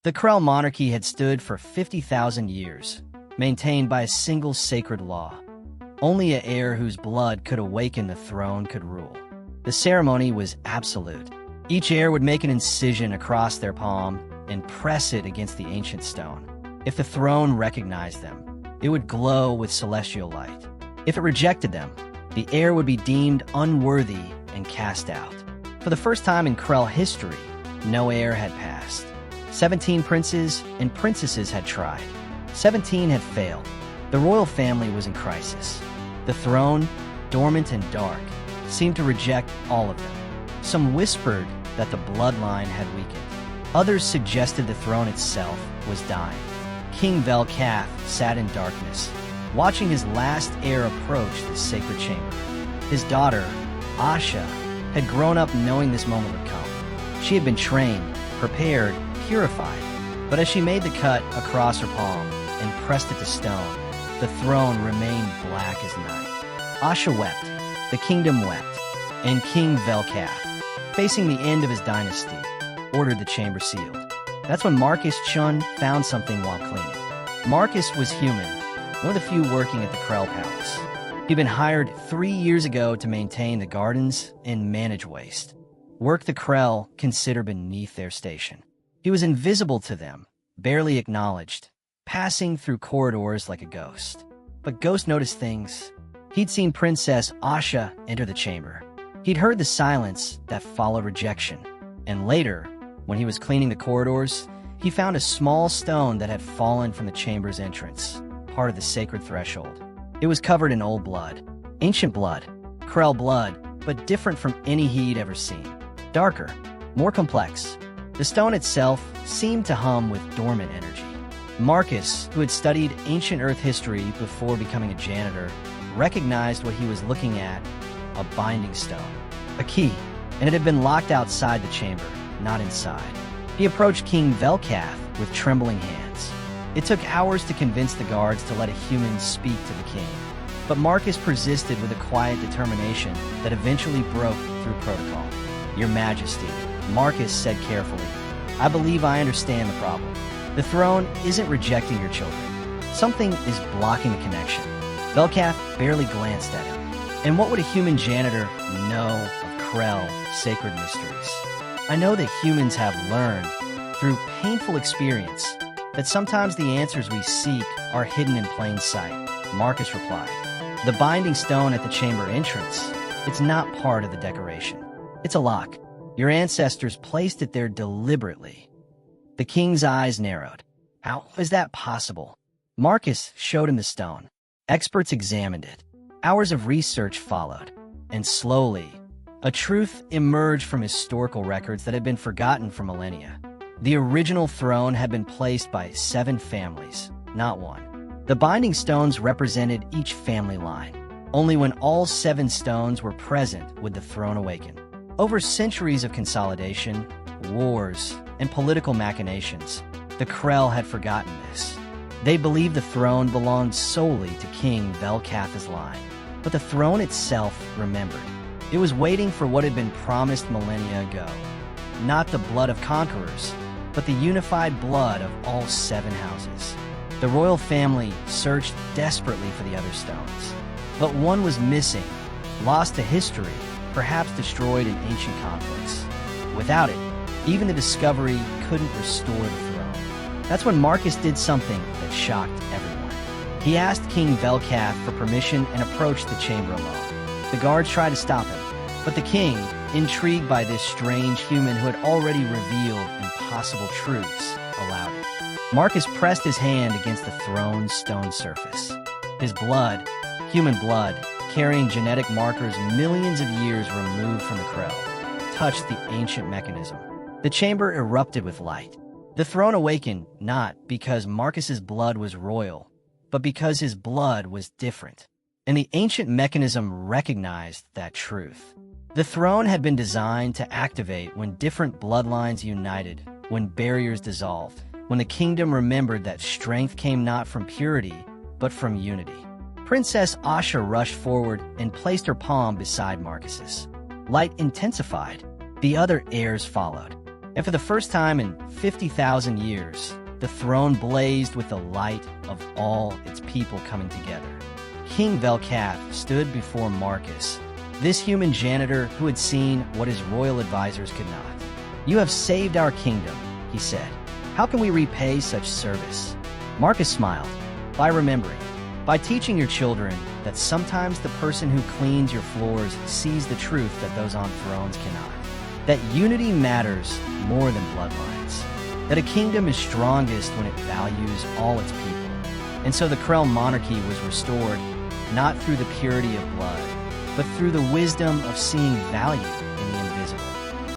The Krell monarchy had stood for 50,000 years, maintained by a single sacred law. Only an heir whose blood could awaken the throne could rule. The ceremony was absolute. Each heir would make an incision across their palm and press it against the ancient stone. If the throne recognized them, it would glow with celestial light. If it rejected them, the heir would be deemed unworthy and cast out. For the first time in Krell history, no heir had passed. 17 princes and princesses had tried. 17 had failed. The royal family was in crisis. The throne, dormant and dark, seemed to reject all of them. Some whispered that the bloodline had weakened. Others suggested the throne itself was dying. King Velkath sat in darkness, watching his last heir approach the sacred chamber. His daughter, Asha, had grown up knowing this moment would come. She had been trained, prepared, purified, but as she made the cut across her palm and pressed it to stone, the throne remained black as night. Asha wept, the kingdom wept, and King Velkath, facing the end of his dynasty, ordered the chamber sealed. That's when Marcus Chun found something while cleaning. Marcus was human, one of the few working at the Krell Palace. He'd been hired 3 years ago to maintain the gardens and manage waste, work the Krell consider beneath their station. He was invisible to them, barely acknowledged, passing through corridors like a ghost. But Ghost noticed things. He'd seen Princess Asha enter the chamber. He'd heard the silence that followed rejection. And later, when he was cleaning the corridors, he found a small stone that had fallen from the chamber's entrance, part of the sacred threshold. It was covered in old blood. Ancient blood. Krell blood, but different from any he'd ever seen. Darker, more complex. The stone itself seemed to hum with dormant energy. Marcus, who had studied ancient Earth history before becoming a janitor, recognized what he was looking at, a binding stone. A key, and it had been locked outside the chamber, not inside. He approached King Velkath with trembling hands. It took hours to convince the guards to let a human speak to the king. But Marcus persisted with a quiet determination that eventually broke through protocol. "Your Majesty," Marcus said carefully, "I believe I understand the problem. The throne isn't rejecting your children. Something is blocking the connection." Velkath barely glanced at him. And what would a human janitor know of Krell sacred mysteries? "I know that humans have learned, through painful experience, that sometimes the answers we seek are hidden in plain sight," Marcus replied. "The binding stone at the chamber entrance, it's not part of the decoration. It's a lock. Your ancestors placed it there deliberately." The king's eyes narrowed. "How is that possible?" Marcus showed him the stone. Experts examined it. Hours of research followed. And slowly, a truth emerged from historical records that had been forgotten for millennia. The original throne had been placed by 7 families, not one. The binding stones represented each family line. Only when all 7 stones were present would the throne awaken. Over centuries of consolidation, wars, and political machinations, the Krell had forgotten this. They believed the throne belonged solely to King Velkath's line. But the throne itself remembered. It was waiting for what had been promised millennia ago. Not the blood of conquerors, but the unified blood of all 7 houses. The royal family searched desperately for the other stones. But one was missing, lost to history, perhaps destroyed in ancient conflicts. Without it, even the discovery couldn't restore the throne. That's when Marcus did something that shocked everyone. He asked King Velkath for permission and approached the chamber alone. The guards tried to stop him, but the king, intrigued by this strange human who had already revealed impossible truths, allowed it. Marcus pressed his hand against the throne's stone surface. His blood, human blood, carrying genetic markers millions of years removed from the Krell, touched the ancient mechanism. The chamber erupted with light. The throne awakened not because Marcus's blood was royal, but because his blood was different. And the ancient mechanism recognized that truth. The throne had been designed to activate when different bloodlines united, when barriers dissolved, when the kingdom remembered that strength came not from purity, but from unity. Princess Asha rushed forward and placed her palm beside Marcus's. Light intensified. The other heirs followed. And for the first time in 50,000 years, the throne blazed with the light of all its people coming together. King Velcath stood before Marcus, this human janitor who had seen what his royal advisors could not. "You have saved our kingdom," he said. "How can we repay such service?" Marcus smiled. "By remembering, by teaching your children that sometimes the person who cleans your floors sees the truth that those on thrones cannot. That unity matters more than bloodlines. That a kingdom is strongest when it values all its people. And so the Krell monarchy was restored, not through the purity of blood, but through the wisdom of seeing value